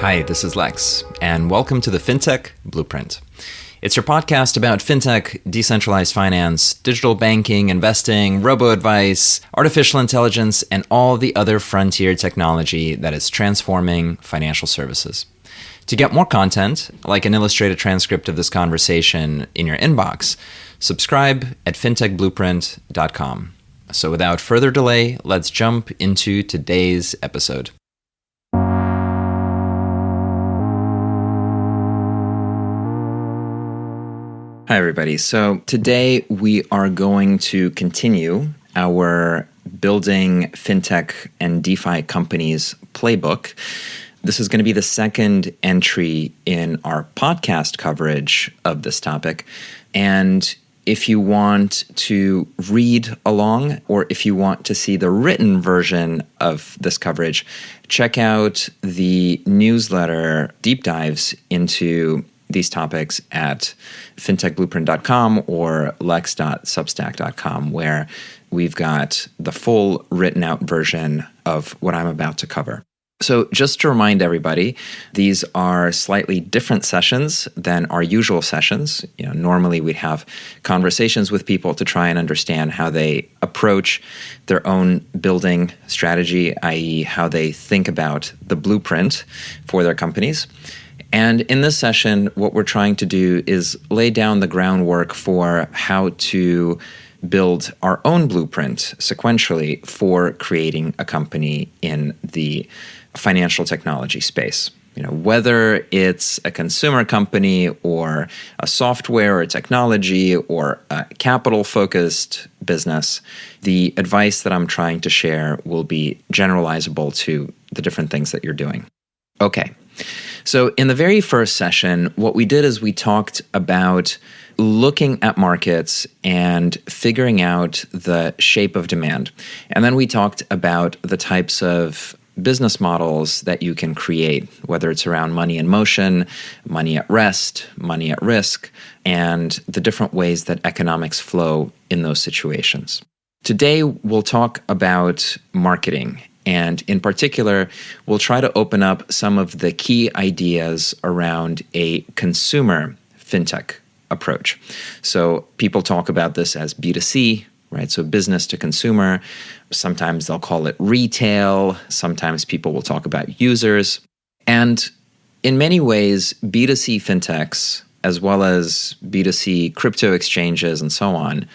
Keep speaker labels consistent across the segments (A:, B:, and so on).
A: Hi, this is Lex, and welcome to the Fintech Blueprint. It's your podcast about fintech, decentralized finance, digital banking, investing, robo-advice, artificial intelligence, and all the other frontier technology that is transforming financial services. To get more content, like an illustrated transcript of this conversation in your inbox, subscribe at fintechblueprint.com. So without further delay, let's jump into today's episode. Hi, everybody. So today we are going to continue our Building Fintech and DeFi Companies playbook. This is going to be the second entry in our podcast coverage of this topic. And if you want to read along, or if you want to see the written version of this coverage, check out the newsletter deep dives into these topics at fintechblueprint.com or lex.substack.com, where we've got the full written out version of what I'm about to cover. So just to remind everybody, these are slightly different sessions than our usual sessions. Normally we'd have conversations with people to try and understand how they approach their own building strategy, i.e. how they think about the blueprint for their companies. And in this session, what we're trying to do is lay down the groundwork for how to build our own blueprint sequentially for creating a company in the financial technology space. Whether it's a consumer company or a software or technology or a capital-focused business, the advice that I'm trying to share will be generalizable to the different things that you're doing. Okay. So in the very first session, what we did is we talked about looking at markets and figuring out the shape of demand. And then we talked about the types of business models that you can create, whether it's around money in motion, money at rest, money at risk, and the different ways that economics flow in those situations. Today, we'll talk about marketing. And in particular, we'll try to open up some of the key ideas around a consumer fintech approach. So people talk about this as B2C, right? So business to consumer. Sometimes they'll call it retail. Sometimes people will talk about users. And in many ways, B2C fintechs, as well as B2C crypto exchanges and so on,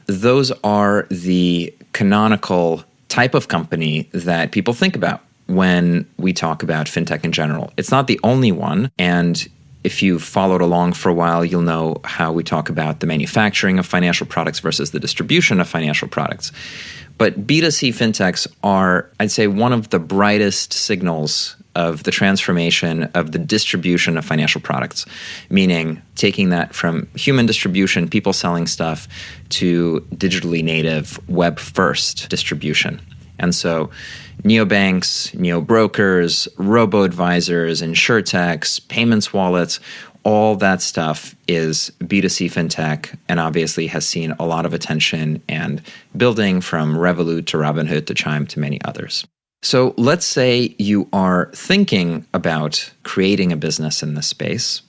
A: those are the canonical type of company that people think about when we talk about fintech in general. It's not the only one. And if you've followed along for a while, you'll know how we talk about the manufacturing of financial products versus the distribution of financial products. But B2C fintechs are, I'd say, one of the brightest signals of the transformation of the distribution of financial products, meaning taking that from human distribution, people selling stuff, to digitally native, web-first distribution. And so neobanks, neobrokers, robo-advisors, insurtechs, payments wallets, all that stuff is B2C fintech and obviously has seen a lot of attention and building from Revolut to Robinhood to Chime to many others. So let's say you are thinking about creating a business in this space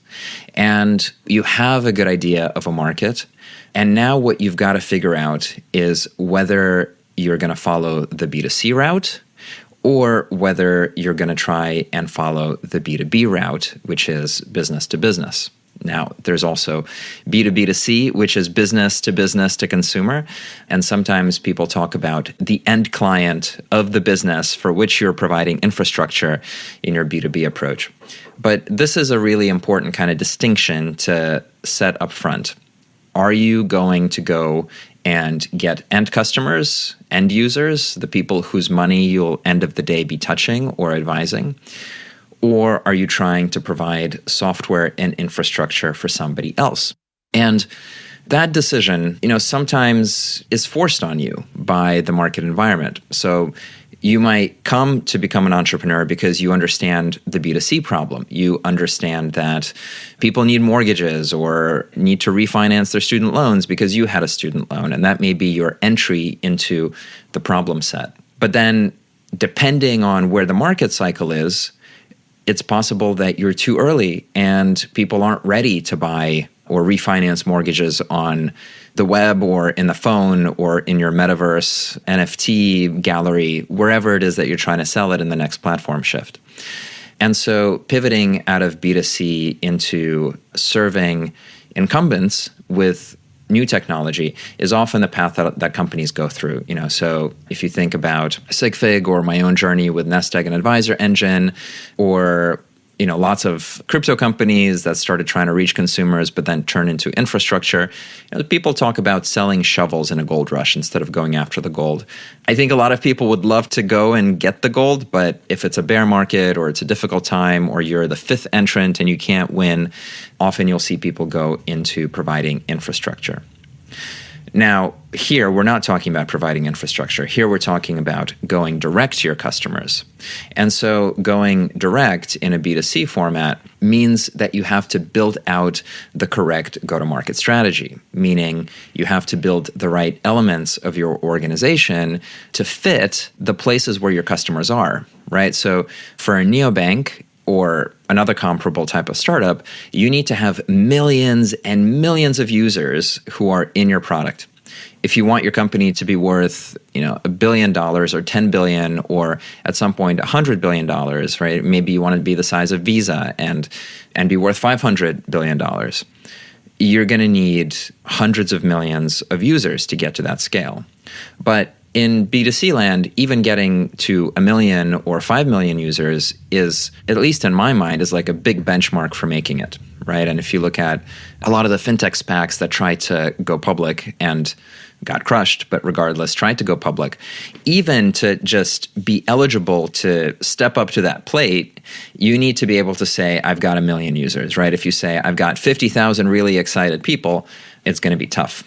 A: and you have a good idea of a market. And now what you've got to figure out is whether you're going to follow the B2C route or whether you're going to try and follow the B2B route, which is business to business. Now, there's also B2B2C, which is business to consumer. And sometimes people talk about the end client of the business for which you're providing infrastructure in your B2B approach. But this is a really important kind of distinction to set up front. Are you going to go and get end customers, end users, the people whose money you'll end of the day be touching or advising? Or are you trying to provide software and infrastructure for somebody else? And that decision, sometimes is forced on you by the market environment. So you might come to become an entrepreneur because you understand the B2C problem. You understand that people need mortgages or need to refinance their student loans because you had a student loan, and that may be your entry into the problem set. But then, depending on where the market cycle is, it's possible that you're too early and people aren't ready to buy or refinance mortgages on the web or in the phone or in your metaverse, NFT gallery, wherever it is that you're trying to sell it in the next platform shift. And so pivoting out of B2C into serving incumbents with new technology is often the path that companies go through. So if you think about Sigfig or my own journey with Nest Egg and Advisor Engine, or lots of crypto companies that started trying to reach consumers but then turn into infrastructure. People talk about selling shovels in a gold rush instead of going after the gold. I think a lot of people would love to go and get the gold, but if it's a bear market or it's a difficult time or you're the fifth entrant and you can't win, often you'll see people go into providing infrastructure. Now, here, we're not talking about providing infrastructure. Here, we're talking about going direct to your customers. And so going direct in a B2C format means that you have to build out the correct go-to-market strategy, meaning you have to build the right elements of your organization to fit the places where your customers are, right? So for a neobank or another comparable type of startup, you need to have millions and millions of users who are in your product. If you want your company to be worth, $1 billion or $10 billion, or at some point $100 billion, right? Maybe you want to be the size of Visa and be worth $500 billion. You're going to need hundreds of millions of users to get to that scale. But in B2C land, even getting to 1 million or 5 million users is, at least in my mind, is like a big benchmark for making it, right? And if you look at a lot of the fintech SPACs that tried to go public and got crushed, but regardless, tried to go public, even to just be eligible to step up to that plate, you need to be able to say, I've got 1 million users, right? If you say, I've got 50,000 really excited people, it's going to be tough.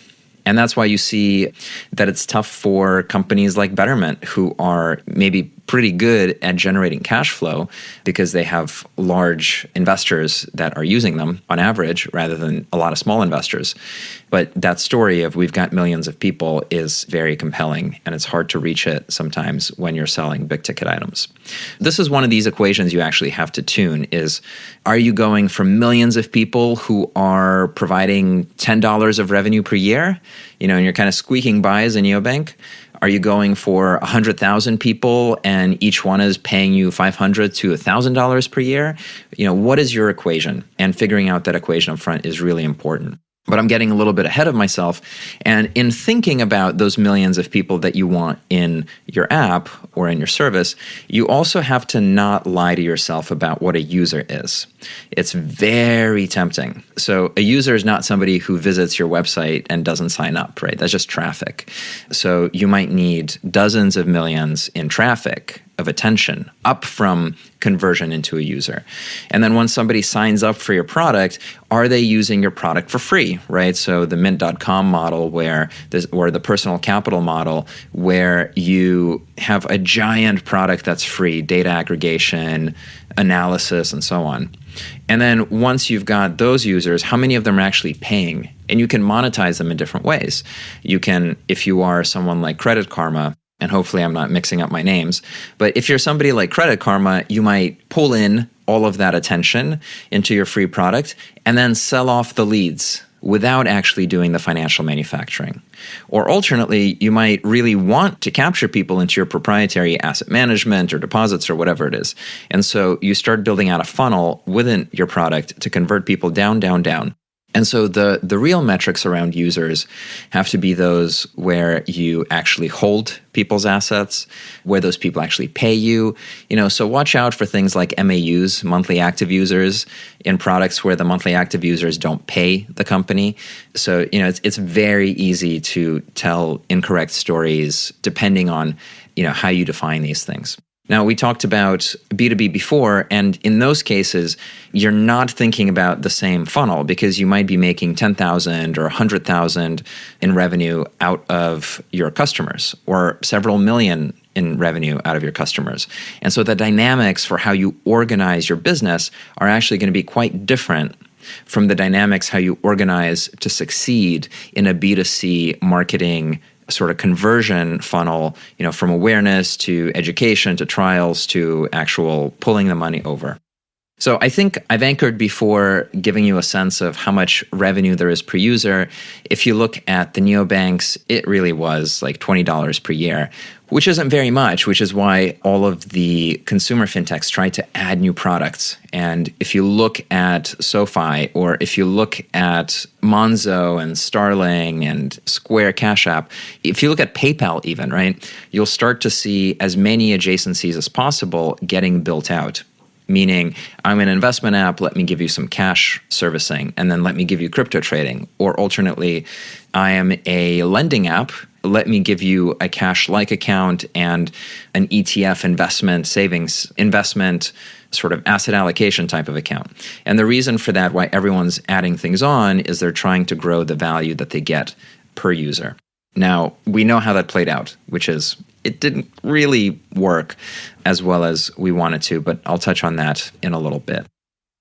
A: And that's why you see that it's tough for companies like Betterment, who are maybe pretty good at generating cash flow because they have large investors that are using them on average rather than a lot of small investors. But that story of we've got millions of people is very compelling, and it's hard to reach it sometimes when you're selling big ticket items. This is one of these equations you actually have to tune is, are you going from millions of people who are providing $10 of revenue per year, and you're kind of squeaking by as a neobank? Are you going for 100,000 people and each one is paying you $500 to $1,000 per year? What is your equation? And figuring out that equation up front is really important. But I'm getting a little bit ahead of myself. And in thinking about those millions of people that you want in your app or in your service, you also have to not lie to yourself about what a user is. It's very tempting. So a user is not somebody who visits your website and doesn't sign up, right? That's just traffic. So you might need dozens of millions in traffic of attention up from conversion into a user. And then once somebody signs up for your product, are they using your product for free, right? So the mint.com model or the personal capital model where you have a giant product that's free, data aggregation, analysis, and so on. And then once you've got those users, how many of them are actually paying? And you can monetize them in different ways. You can, if you are someone like Credit Karma, and hopefully I'm not mixing up my names, but if you're somebody like Credit Karma, you might pull in all of that attention into your free product and then sell off the leads without actually doing the financial manufacturing. Or alternately, you might really want to capture people into your proprietary asset management or deposits or whatever it is. And so you start building out a funnel within your product to convert people down, down, down. And so the real metrics around users have to be those where you actually hold people's assets, where those people actually pay you. So watch out for things like MAUs, monthly active users, in products where the monthly active users don't pay the company. So, it's very easy to tell incorrect stories depending on, how you define these things. Now, we talked about B2B before, and in those cases, you're not thinking about the same funnel because you might be making 10,000 or 100,000 in revenue out of your customers or several million in revenue out of your customers. And so the dynamics for how you organize your business are actually going to be quite different from the dynamics how you organize to succeed in a B2C marketing sort of conversion funnel, from awareness to education to trials to actual pulling the money over. So I think I've anchored before giving you a sense of how much revenue there is per user. If you look at the neobanks, it really was like $20 per year, which isn't very much, which is why all of the consumer fintechs try to add new products. And if you look at SoFi, or if you look at Monzo and Starling and Square Cash App, if you look at PayPal even, right, you'll start to see as many adjacencies as possible getting built out. Meaning, I'm an investment app, let me give you some cash servicing, and then let me give you crypto trading. Or alternately, I am a lending app, let me give you a cash-like account and an ETF investment, savings investment, sort of asset allocation type of account. And the reason for that, why everyone's adding things on, is they're trying to grow the value that they get per user. Now, we know how that played out, which is it didn't really work as well as we wanted to, but I'll touch on that in a little bit.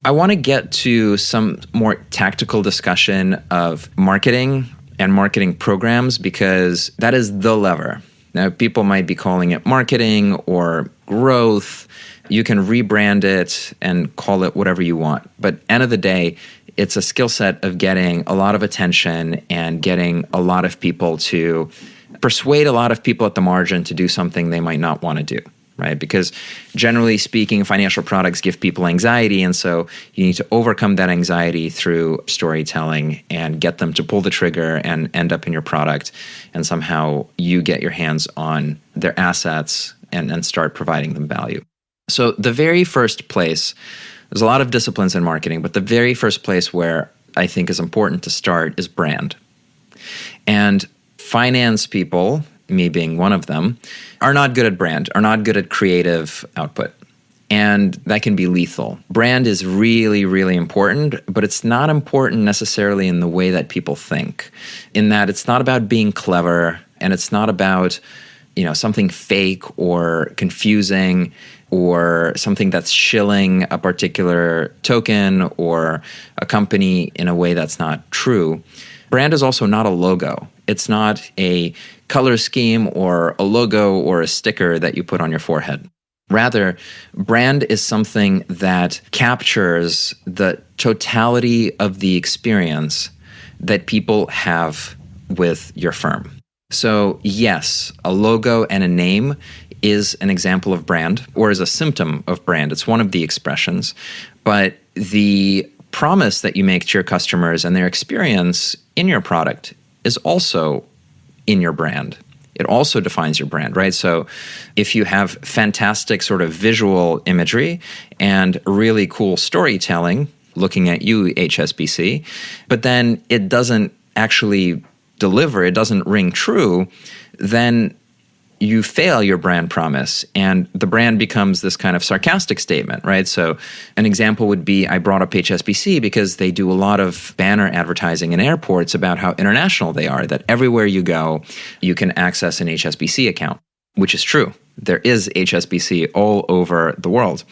A: I want to get to some more tactical discussion of marketing and marketing programs, because that is the lever. Now, people might be calling it marketing or growth. You can rebrand it and call it whatever you want. But end of the day, it's a skill set of getting a lot of attention and getting a lot of people to persuade a lot of people at the margin to do something they might not want to do, right? Because generally speaking, financial products give people anxiety. And so you need to overcome that anxiety through storytelling and get them to pull the trigger and end up in your product. And somehow you get your hands on their assets and start providing them value. So the very first place, there's a lot of disciplines in marketing, but the very first place where I think is important to start is brand. And finance people, me being one of them, are not good at brand, are not good at creative output. And that can be lethal. Brand is really, really important, but it's not important necessarily in the way that people think. In that it's not about being clever, and it's not about, something fake or confusing or something that's shilling a particular token or a company in a way that's not true. Brand is also not a logo. It's not a color scheme or a logo or a sticker that you put on your forehead. Rather, brand is something that captures the totality of the experience that people have with your firm. So yes, a logo and a name is an example of brand, or is a symptom of brand. It's one of the expressions. But the promise that you make to your customers and their experience in your product is also in your brand. It also defines your brand, right? So if you have fantastic sort of visual imagery and really cool storytelling, looking at you, HSBC, but then it doesn't actually deliver, it doesn't ring true, then you fail your brand promise, and the brand becomes this kind of sarcastic statement, right? So an example would be, I brought up HSBC because they do a lot of banner advertising in airports about how international they are, that everywhere you go, you can access an HSBC account, which is true. There is HSBC all over the world.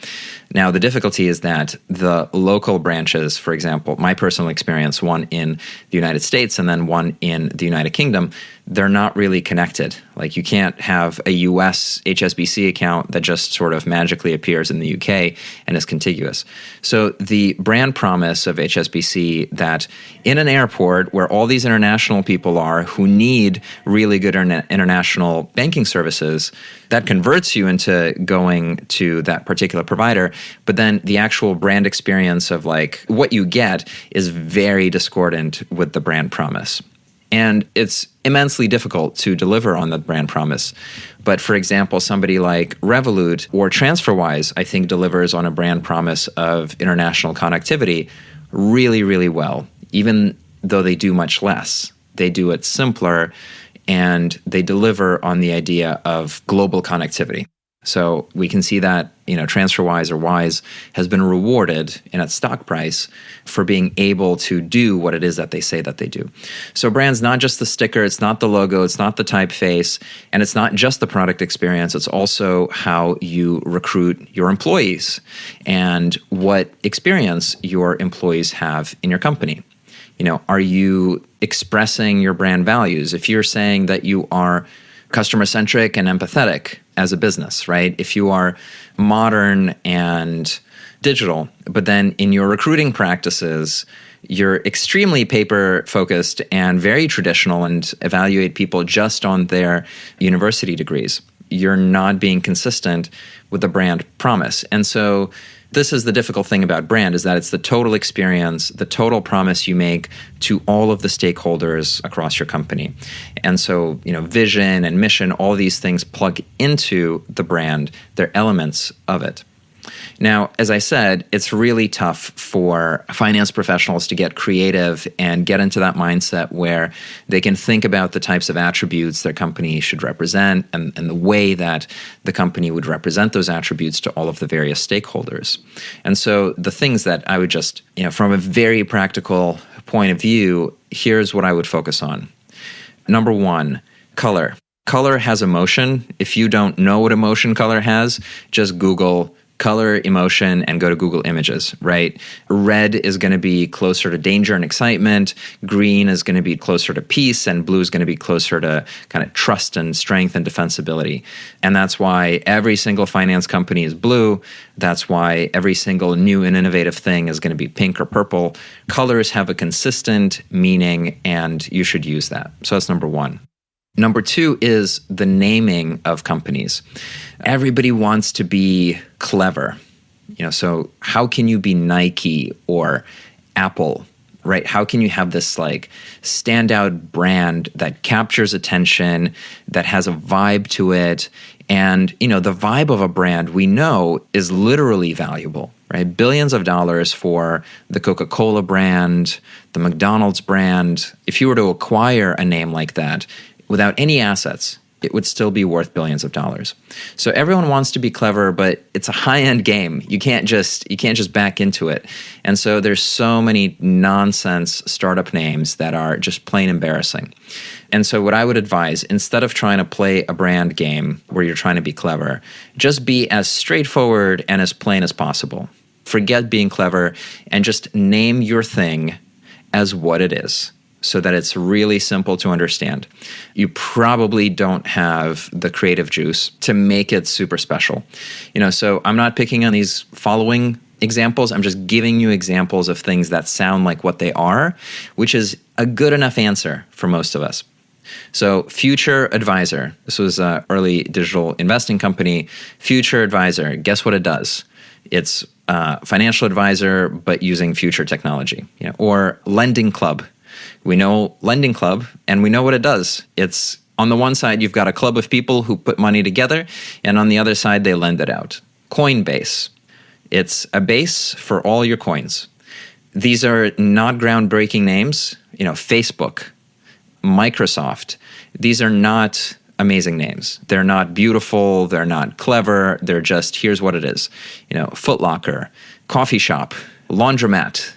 A: Now, the difficulty is that the local branches, for example, my personal experience, one in the United States and then one in the United Kingdom, they're not really connected. Like, you can't have a US HSBC account that just sort of magically appears in the UK and is contiguous. So the brand promise of HSBC that in an airport where all these international people are who need really good international banking services, that converts you into going to that particular provider. But then the actual brand experience of like what you get is very discordant with the brand promise. And it's immensely difficult to deliver on the brand promise. But for example, somebody like Revolut or TransferWise, I think, delivers on a brand promise of international connectivity really, really well, even though they do much less. They do it simpler, and they deliver on the idea of global connectivity. So we can see that, TransferWise or Wise has been rewarded in its stock price for being able to do what it is that they say that they do. So brand's not just the sticker, it's not the logo, it's not the typeface, and it's not just the product experience, it's also how you recruit your employees and what experience your employees have in your company. Are you expressing your brand values? If you're saying that you are customer-centric and empathetic as a business, right? If you are modern and digital, but then in your recruiting practices, you're extremely paper focused and very traditional and evaluate people just on their university degrees, you're not being consistent with the brand promise. And so this is the difficult thing about brand, is that it's the total experience, the total promise you make to all of the stakeholders across your company. And so, vision and mission, all these things plug into the brand. They're elements of it. Now, as I said, it's really tough for finance professionals to get creative and get into that mindset where they can think about the types of attributes their company should represent and the way that the company would represent those attributes to all of the various stakeholders. And so the things that I would just, from a very practical point of view, here's what I would focus on. Number one, color. Color has emotion. If you don't know what emotion color has, just Google color, emotion, and go to Google Images, right? Red is going to be closer to danger and excitement. Green is going to be closer to peace, and blue is going to be closer to kind of trust and strength and defensibility. And that's why every single finance company is blue. That's why every single new and innovative thing is going to be pink or purple. Colors have a consistent meaning, and you should use that. So that's number one. Number two is the naming of companies. Everybody wants to be clever. So how can you be Nike or Apple, right? How can you have this standout brand that captures attention, that has a vibe to it? And, the vibe of a brand we know is literally valuable, right? Billions of dollars for the Coca-Cola brand, the McDonald's brand. If you were to acquire a name like that, without any assets, it would still be worth billions of dollars. So everyone wants to be clever, but it's a high-end game. You can't just back into it. And so there's so many nonsense startup names that are just plain embarrassing. And so what I would advise, instead of trying to play a brand game where you're trying to be clever, just be as straightforward and as plain as possible. Forget being clever and just name your thing as what it is, so that it's really simple to understand. You probably don't have the creative juice to make it super special. So I'm not picking on these following examples. I'm just giving you examples of things that sound like what they are, which is a good enough answer for most of us. So FutureAdvisor, this was an early digital investing company. FutureAdvisor, guess what it does? It's a financial advisor, but using future technology. Or LendingClub. We know LendingClub, and we know what it does. It's, on the one side, you've got a club of people who put money together, and on the other side, they lend it out. Coinbase. It's a base for all your coins. These are not groundbreaking names. Facebook, Microsoft. These are not amazing names. They're not beautiful. They're not clever. They're just, here's what it is. Foot Locker, coffee shop, laundromat.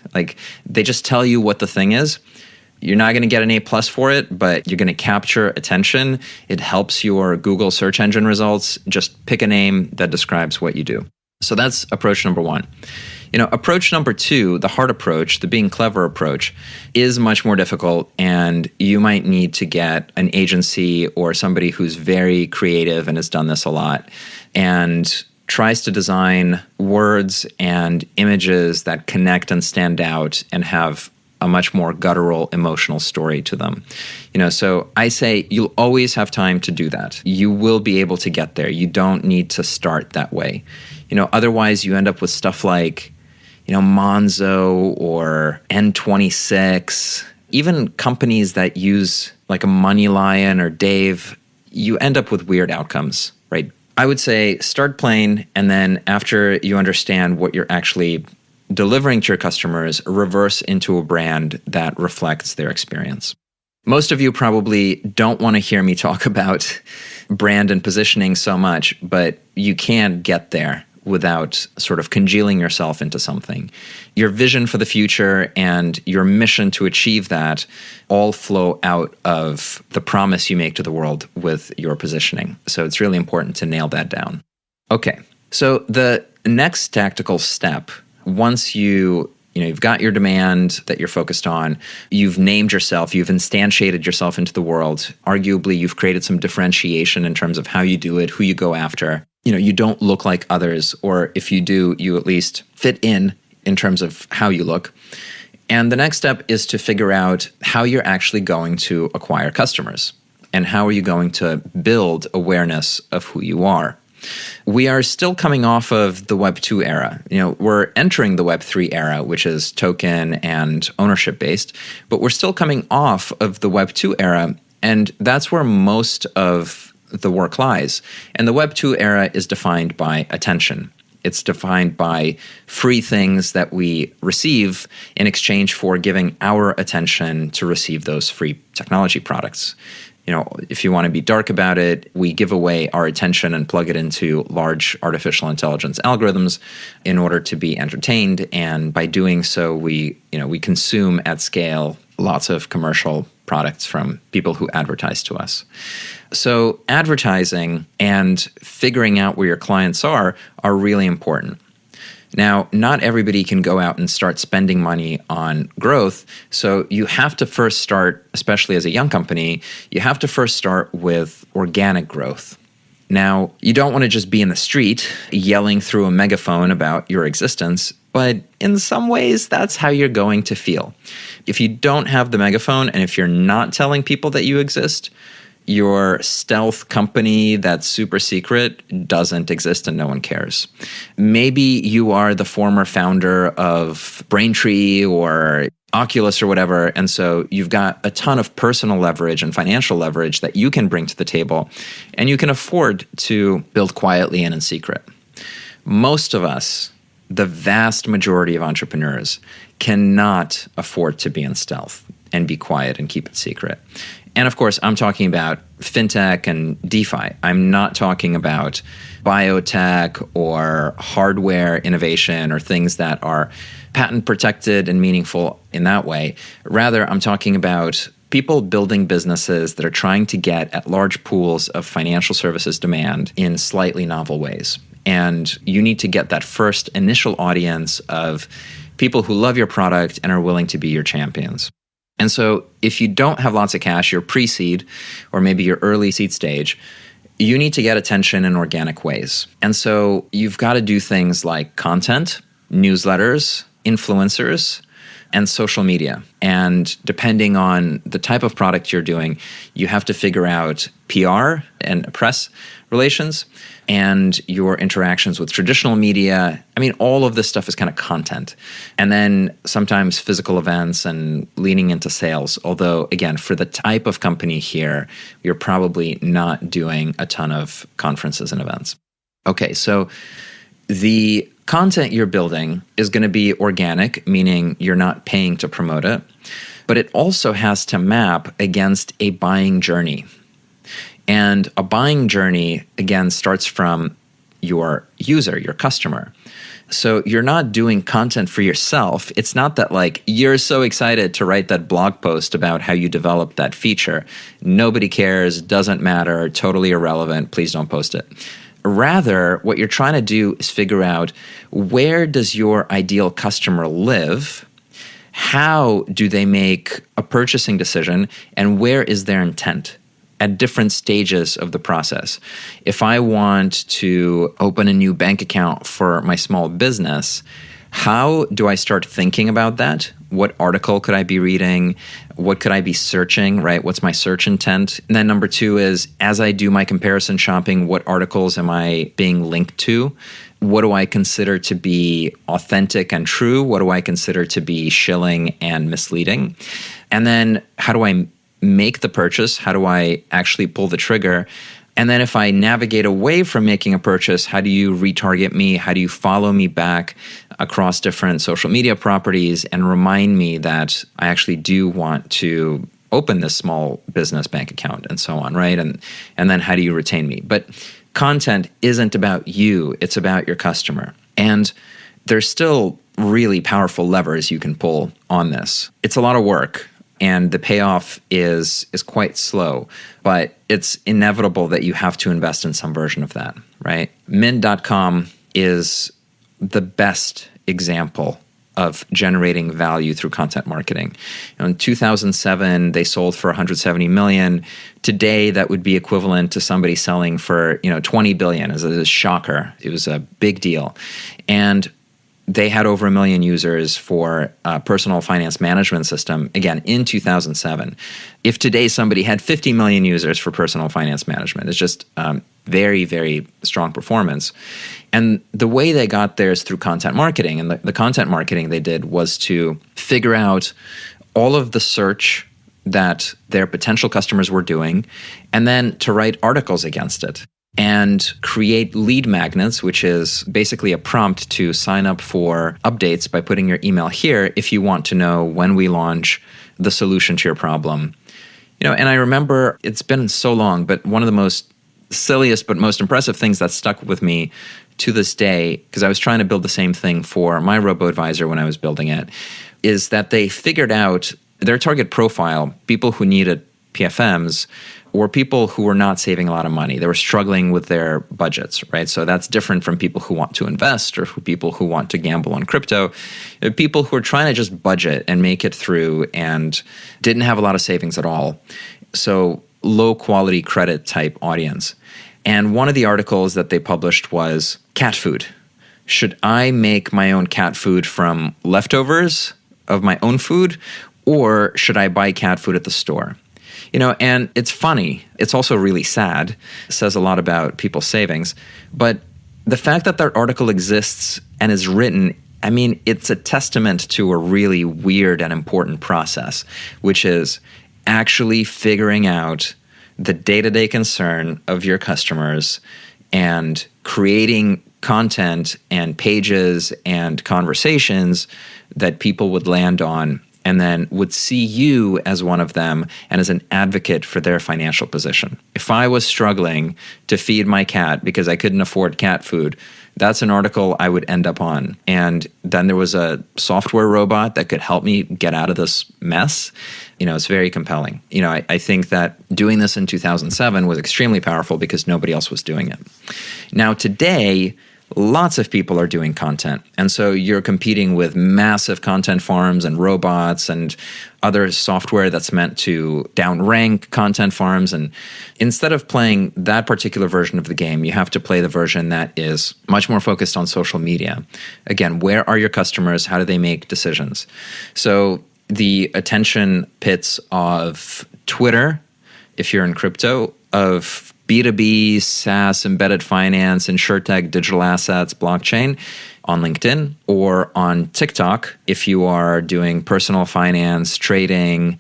A: They just tell you what the thing is. You're not going to get an A+ for it, but you're going to capture attention. It helps your Google search engine results. Just pick a name that describes what you do. So that's approach number one. Approach number two, the hard approach, the being clever approach, is much more difficult, and you might need to get an agency or somebody who's very creative and has done this a lot and tries to design words and images that connect and stand out and have a much more guttural, emotional story to them. So I say you'll always have time to do that. You will be able to get there. You don't need to start that way. Otherwise you end up with stuff like, Monzo or N26, even companies that use like a MoneyLion or Dave, you end up with weird outcomes, right? I would say start plain, and then after you understand what you're actually delivering to your customers, reverse into a brand that reflects their experience. Most of you probably don't want to hear me talk about brand and positioning so much, but you can't get there without sort of congealing yourself into something. Your vision for the future and your mission to achieve that all flow out of the promise you make to the world with your positioning. So it's really important to nail that down. Okay, so the next tactical step, once you You've got your demand that you're focused on. You've named yourself. You've instantiated yourself into the world. Arguably, you've created some differentiation in terms of how you do it, who you go after. You don't look like others, or if you do, you at least fit in terms of how you look. And the next step is to figure out how you're actually going to acquire customers and how are you going to build awareness of who you are. We are still coming off of the Web 2 era. We're entering the Web 3 era, which is token and ownership based, but we're still coming off of the Web 2 era, and that's where most of the work lies. And the Web 2 era is defined by attention. It's defined by free things that we receive in exchange for giving our attention to receive those free technology products. If you want to be dark about it, we give away our attention and plug it into large artificial intelligence algorithms in order to be entertained. And by doing so, we consume at scale lots of commercial products from people who advertise to us. So advertising and figuring out where your clients are really important. Now, not everybody can go out and start spending money on growth. So you have to first start, especially as a young company, you have to first start with organic growth. Now, you don't want to just be in the street yelling through a megaphone about your existence, but in some ways, that's how you're going to feel. If you don't have the megaphone and if you're not telling people that you exist, your stealth company that's super secret doesn't exist and no one cares. Maybe you are the former founder of Braintree or Oculus or whatever, and so you've got a ton of personal leverage and financial leverage that you can bring to the table, and you can afford to build quietly and in secret. Most of us, the vast majority of entrepreneurs, cannot afford to be in stealth and be quiet and keep it secret. And of course, I'm talking about fintech and DeFi. I'm not talking about biotech or hardware innovation or things that are patent protected and meaningful in that way. Rather, I'm talking about people building businesses that are trying to get at large pools of financial services demand in slightly novel ways. And you need to get that first initial audience of people who love your product and are willing to be your champions. And so if you don't have lots of cash, you're pre-seed or maybe your early seed stage, you need to get attention in organic ways. And so you've got to do things like content, newsletters, influencers, and social media. And depending on the type of product you're doing, you have to figure out PR and press relations and your interactions with traditional media. I mean, all of this stuff is kind of content. And then sometimes physical events and leaning into sales. Although, again, for the type of company here, you're probably not doing a ton of conferences and events. Okay, so the content you're building is going to be organic, meaning you're not paying to promote it, but it also has to map against a buying journey. And a buying journey, again, starts from your user, your customer. So you're not doing content for yourself. It's not that like you're so excited to write that blog post about how you developed that feature. Nobody cares, doesn't matter, totally irrelevant, please don't post it. Rather, what you're trying to do is figure out, where does your ideal customer live? How do they make a purchasing decision? And where is their intent at different stages of the process? If I want to open a new bank account for my small business, how do I start thinking about that? What article could I be reading? What could I be searching, right? What's my search intent? And then number two is, as I do my comparison shopping, what articles am I being linked to? What do I consider to be authentic and true? What do I consider to be shilling and misleading? And then how do I make the purchase? How do I actually pull the trigger? And then if I navigate away from making a purchase, how do you retarget me? How do you follow me back across different social media properties and remind me that I actually do want to open this small business bank account and so on, right? And then how do you retain me? But content isn't about you, it's about your customer. And there's still really powerful levers you can pull on this. It's a lot of work. And the payoff is quite slow, but it's inevitable that you have to invest in some version of that, right? Mint.com is the best example of generating value through content marketing. In 2007, they sold for 170 million. Today, that would be equivalent to somebody selling for 20 billion. It's a shocker. It was a big deal. And they had over 1 million users for a personal finance management system, again, in 2007. If today somebody had 50 million users for personal finance management, it's just very, very strong performance. And the way they got there is through content marketing. And the content marketing they did was to figure out all of the search that their potential customers were doing, and then to write articles against it and create lead magnets, which is basically a prompt to sign up for updates by putting your email here if you want to know when we launch the solution to your problem. And I remember, it's been so long, but one of the most silliest but most impressive things that stuck with me to this day, because I was trying to build the same thing for my robo-advisor when I was building it, is that they figured out their target profile, people who needed PFMs, were people who were not saving a lot of money. They were struggling with their budgets, right? So that's different from people who want to invest or people who want to gamble on crypto. People who are trying to just budget and make it through and didn't have a lot of savings at all. So low quality credit type audience. And one of the articles that they published was cat food. Should I make my own cat food from leftovers of my own food, or should I buy cat food at the store? And it's funny. It's also really sad. It says a lot about people's savings. But the fact that that article exists and is written, it's a testament to a really weird and important process, which is actually figuring out the day-to-day concern of your customers and creating content and pages and conversations that people would land on and then would see you as one of them and as an advocate for their financial position. If I was struggling to feed my cat because I couldn't afford cat food, that's an article I would end up on. And then there was a software robot that could help me get out of this mess. It's very compelling. I think that doing this in 2007 was extremely powerful because nobody else was doing it. Now, today, lots of people are doing content. And so you're competing with massive content farms and robots and other software that's meant to downrank content farms. And instead of playing that particular version of the game, you have to play the version that is much more focused on social media. Again, where are your customers? How do they make decisions? So the attention pits of Twitter, if you're in crypto, of B2B, SaaS, embedded finance, insurtech, digital assets, blockchain on LinkedIn, or on TikTok if you are doing personal finance, trading,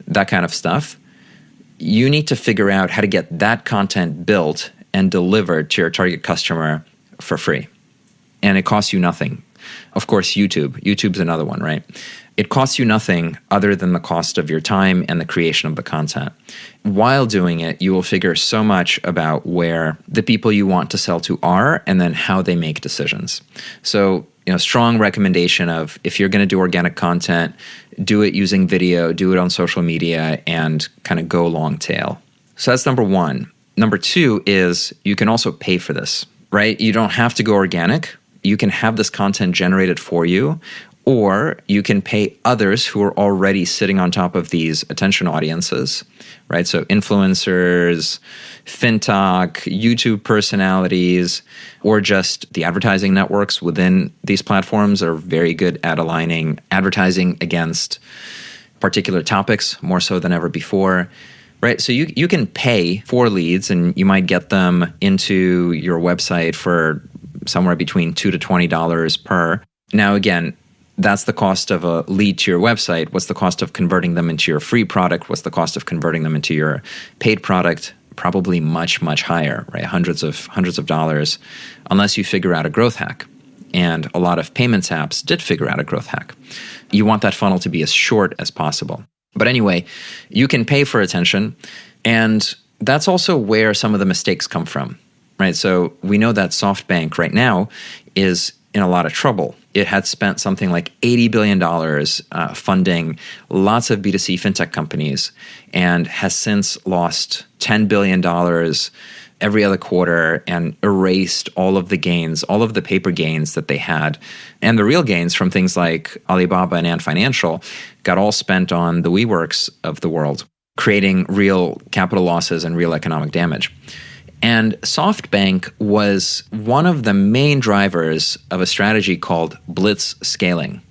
A: that kind of stuff. You need to figure out how to get that content built and delivered to your target customer for free. And it costs you nothing. Of course, YouTube's another one, right? It costs you nothing other than the cost of your time and the creation of the content. While doing it, you will figure so much about where the people you want to sell to are and then how they make decisions. So, strong recommendation of if you're going to do organic content, do it using video, do it on social media, and kind of go long tail. So that's number one. Number two is you can also pay for this, right? You don't have to go organic. You can have this content generated for you, or you can pay others who are already sitting on top of these attention audiences, right? So influencers, FinTech, YouTube personalities, or just the advertising networks within these platforms are very good at aligning advertising against particular topics more so than ever before, right? So you can pay for leads and you might get them into your website for somewhere between $2 to $20 per. Now, again, that's the cost of a lead to your website. What's the cost of converting them into your free product? What's the cost of converting them into your paid product? Probably much, much higher, right? Hundreds of dollars, unless you figure out a growth hack. And a lot of payments apps did figure out a growth hack. You want that funnel to be as short as possible. But anyway, you can pay for attention. And that's also where some of the mistakes come from, right? So we know that Softbank right now is in a lot of trouble. It had spent something like $80 billion funding lots of B2C Fintech companies and has since lost $10 billion every other quarter and erased all of the gains, all of the paper gains that they had. And the real gains from things like Alibaba and Ant Financial got all spent on the WeWorks of the world, creating real capital losses and real economic damage. And Softbank was one of the main drivers of a strategy called Blitzscaling.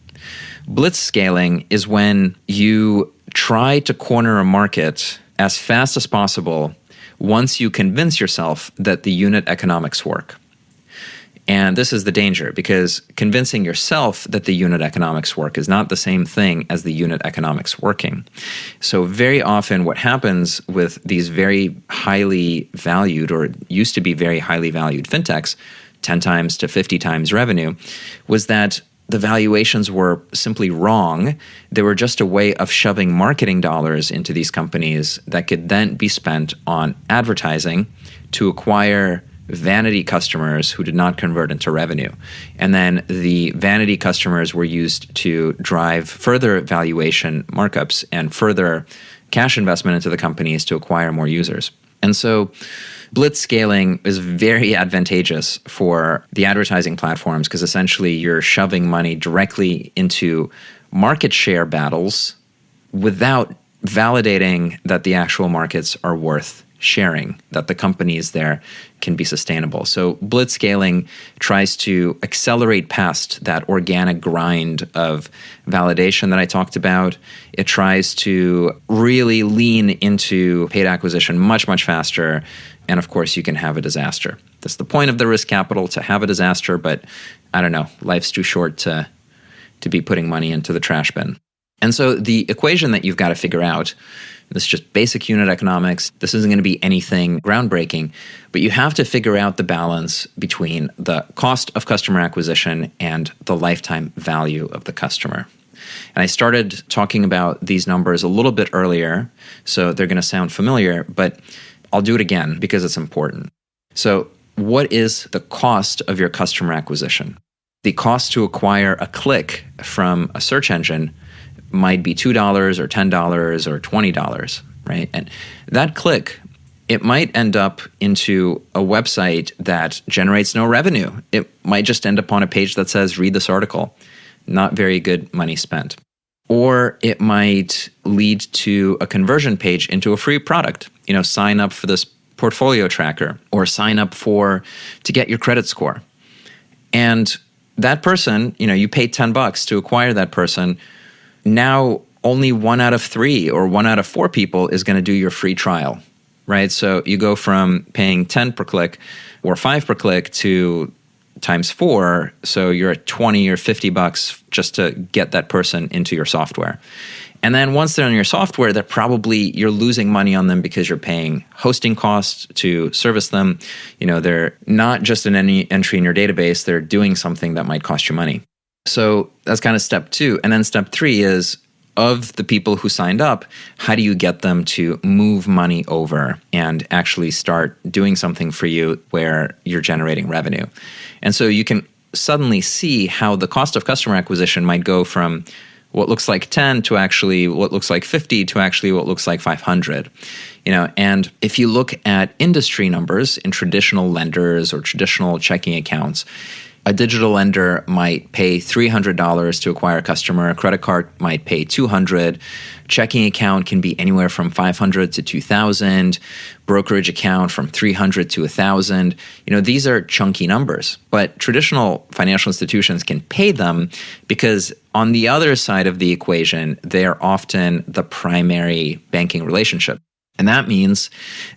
A: Blitzscaling is when you try to corner a market as fast as possible once you convince yourself that the unit economics work. And this is the danger, because convincing yourself that the unit economics work is not the same thing as the unit economics working. So very often what happens with these very highly valued, or used to be very highly valued fintechs, 10 times to 50 times revenue, was that the valuations were simply wrong. They were just a way of shoving marketing dollars into these companies that could then be spent on advertising to acquire vanity customers who did not convert into revenue. And then the vanity customers were used to drive further valuation markups and further cash investment into the companies to acquire more users. And so Blitzscaling is very advantageous for the advertising platforms, because essentially you're shoving money directly into market share battles without validating that the actual markets are worth sharing, that the companies there can be sustainable. So Blitzscaling tries to accelerate past that organic grind of validation that I talked about. It tries to really lean into paid acquisition much, much faster. And of course, you can have a disaster. That's the point of the risk capital, to have a disaster, but I don't know, life's too short to be putting money into the trash bin. And so the equation that you've got to figure out, this is just basic unit economics. This isn't going to be anything groundbreaking, but you have to figure out the balance between the cost of customer acquisition and the lifetime value of the customer. And I started talking about these numbers a little bit earlier, so they're going to sound familiar, but I'll do it again because it's important. So what is the cost of your customer acquisition? The cost to acquire a click from a search engine might be $2 or $10 or $20, right? And that click, it might end up into a website that generates no revenue. It might just end up on a page that says, read this article. Not very good money spent. Or it might lead to a conversion page into a free product. Sign up for this portfolio tracker, or sign up to get your credit score. And that person, you paid $10 to acquire that person. Now, only 1 out of 3 or 1 out of 4 people is going to do your free trial, right? So you go from paying 10 per click or 5 per click to times 4. So you're at 20 or $50 just to get that person into your software. And then once they're on your software, you're losing money on them because you're paying hosting costs to service them. They're not just any entry in your database. They're doing something that might cost you money. So that's kind of step 2. And then step 3 is, of the people who signed up, how do you get them to move money over and actually start doing something for you where you're generating revenue? And so you can suddenly see how the cost of customer acquisition might go from what looks like 10 to actually what looks like 50 to actually what looks like 500. And if you look at industry numbers in traditional lenders or traditional checking accounts, a digital lender might pay $300 to acquire a customer. A credit card might pay $200. Checking account can be anywhere from $500 to $2,000. Brokerage account from $300 to $1,000. These are chunky numbers, but traditional financial institutions can pay them because on the other side of the equation, they're often the primary banking relationship. And that means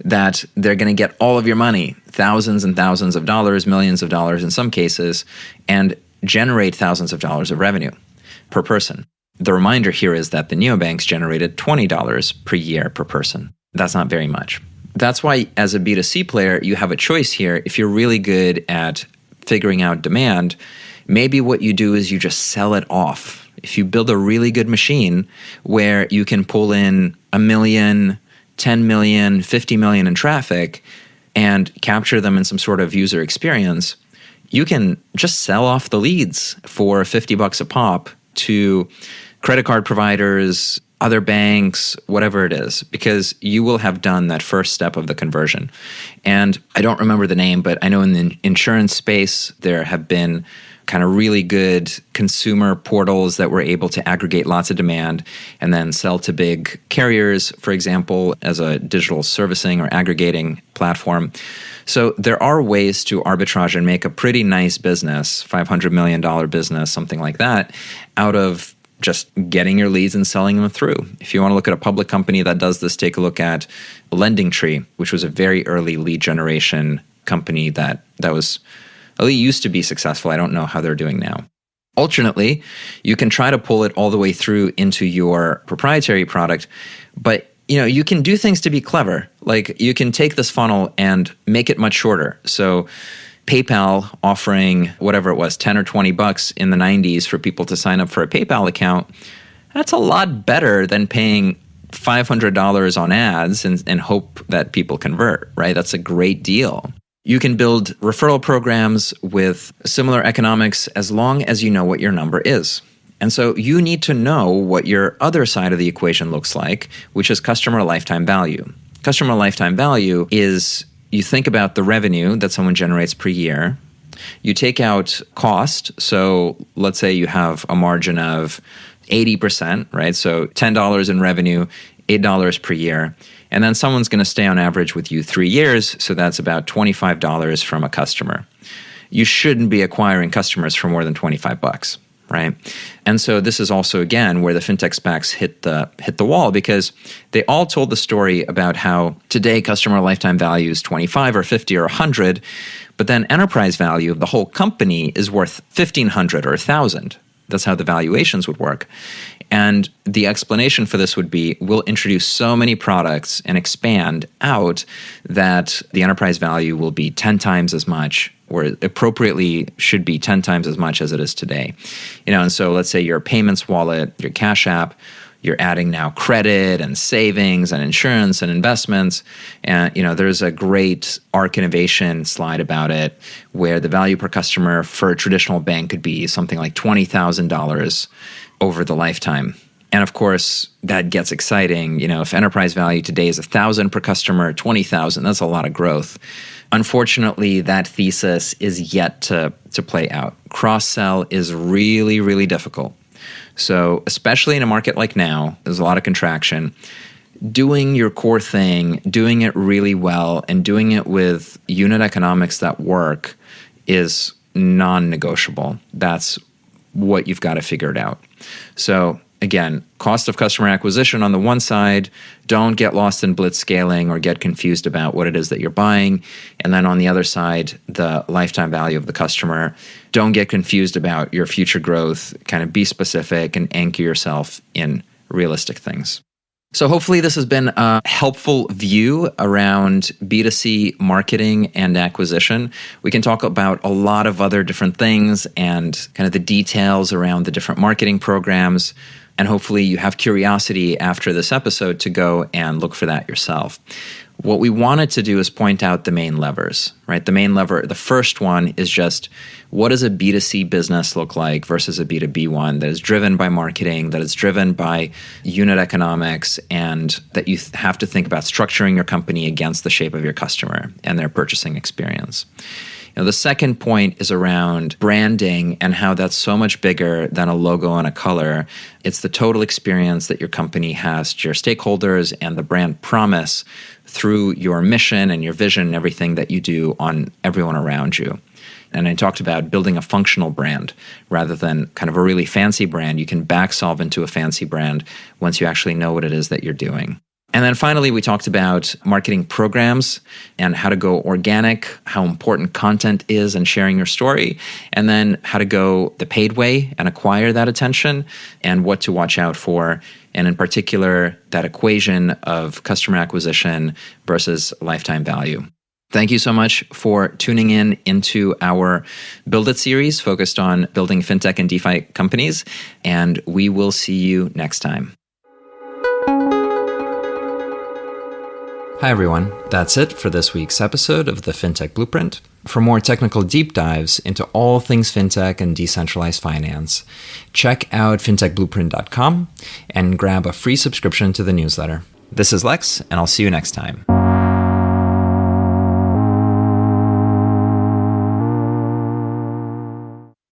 A: that they're going to get all of your money, thousands and thousands of dollars, millions of dollars in some cases, and generate thousands of dollars of revenue per person. The reminder here is that the neobanks generated $20 per year per person. That's not very much. That's why as a B2C player, you have a choice here. If you're really good at figuring out demand, maybe what you do is you just sell it off. If you build a really good machine where you can pull in 1 million, 10 million, 50 million in traffic and capture them in some sort of user experience, you can just sell off the leads for $50 a pop to credit card providers, other banks, whatever it is, because you will have done that first step of the conversion. And I don't remember the name, but I know in the insurance space, there have been kind of really good consumer portals that were able to aggregate lots of demand and then sell to big carriers, for example, as a digital servicing or aggregating platform. So there are ways to arbitrage and make a pretty nice business, $500 million business, something like that, out of just getting your leads and selling them through. If you want to look at a public company that does this, take a look at LendingTree, which was a very early lead generation company that was at least used to be successful. I don't know how they're doing now. Alternately, you can try to pull it all the way through into your proprietary product, but you can do things to be clever. Like you can take this funnel and make it much shorter. So PayPal offering whatever it was, 10 or 20 bucks in the 90s for people to sign up for a PayPal account, that's a lot better than paying $500 on ads and hope that people convert, right? That's a great deal. You can build referral programs with similar economics as long as you know what your number is. And so you need to know what your other side of the equation looks like, which is customer lifetime value. Customer lifetime value is, you think about the revenue that someone generates per year. You take out cost. So let's say you have a margin of 80%, right? So $10 in revenue, $8 per year. And then someone's going to stay on average with you 3 years. So that's about $25 from a customer. You shouldn't be acquiring customers for more than 25 bucks, right? And so this is also, again, where the fintech SPACs hit the wall, because they all told the story about how today customer lifetime value is 25 or 50 or 100, but then enterprise value of the whole company is worth 1,500 or 1,000. That's how the valuations would work. And the explanation for this would be, we'll introduce so many products and expand out that the enterprise value will be 10 times as much, or appropriately should be 10 times as much as it is today. And so let's say your payments wallet, your Cash App, you're adding now credit and savings and insurance and investments. And, there's a great ARC innovation slide about it where the value per customer for a traditional bank could be something like $20,000 over the lifetime. And of course, that gets exciting. If enterprise value today is $1,000 per customer, $20,000, that's a lot of growth. Unfortunately, that thesis is yet to play out. Cross-sell is really, really difficult. So especially in a market like now, there's a lot of contraction. Doing your core thing, doing it really well, and doing it with unit economics that work is non-negotiable. That's what you've got to figure it out. So again, cost of customer acquisition on the one side, don't get lost in blitzscaling or get confused about what it is that you're buying. And then on the other side, the lifetime value of the customer, don't get confused about your future growth, kind of be specific and anchor yourself in realistic things. So hopefully this has been a helpful view around B2C marketing and acquisition. We can talk about a lot of other different things and kind of the details around the different marketing programs. And hopefully you have curiosity after this episode to go and look for that yourself. What we wanted to do is point out the main levers, right? The main lever, the first one is just, what does a B2C business look like versus a B2B one that is driven by marketing, that is driven by unit economics, and that you have to think about structuring your company against the shape of your customer and their purchasing experience. The second point is around branding and how that's so much bigger than a logo and a color. It's the total experience that your company has to your stakeholders and the brand promise through your mission and your vision and everything that you do on everyone around you. And I talked about building a functional brand rather than kind of a really fancy brand. You can back solve into a fancy brand once you actually know what it is that you're doing. And then finally, we talked about marketing programs and how to go organic, how important content is and sharing your story, and then how to go the paid way and acquire that attention and what to watch out for. And in particular, that equation of customer acquisition versus lifetime value. Thank you so much for tuning in into our Build It series focused on building fintech and DeFi companies. And we will see you next time. Hi, everyone. That's it for this week's episode of the FinTech Blueprint. For more technical deep dives into all things fintech and decentralized finance, check out fintechblueprint.com and grab a free subscription to the newsletter. This is Lex, and I'll see you next time.